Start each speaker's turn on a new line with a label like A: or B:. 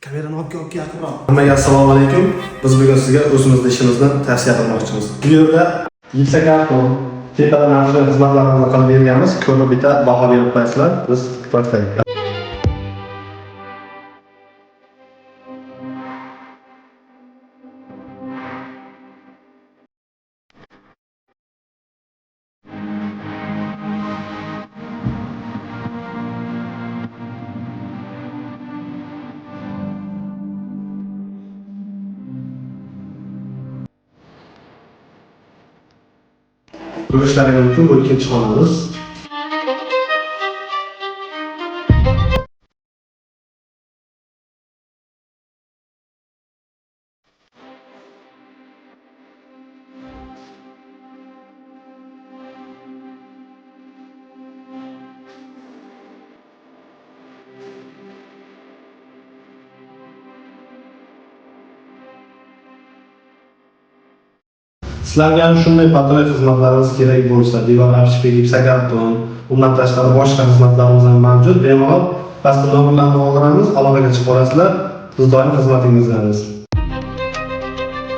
A: Kamerani olib yaqinroq.
B: Hammaga assalomu alaykum. Biz bugun sizga o'zimizning ishimizni tavsiya qilmoqchimiz. Bu yerda Yipsakarton tepadan narxli xizmatlarimizni qilib berganmiz. Ko'rib bitta baho berib qo'yasizlar. Biz boshlaymiz. Ko'rishlaringiz uchun bu ikkinchi xonamiz. Sizlarga ham shunday patron xizmatlarimiz kerak bo'lsa, devor archipga Yipsakarton, undan tashqari boshqa xizmatlarimiz ham mavjud. Bemalol pastda nomerlarni qoldiramiz, aloqaga chiqib olasizlar. Biz doim xizmatingizdamiz.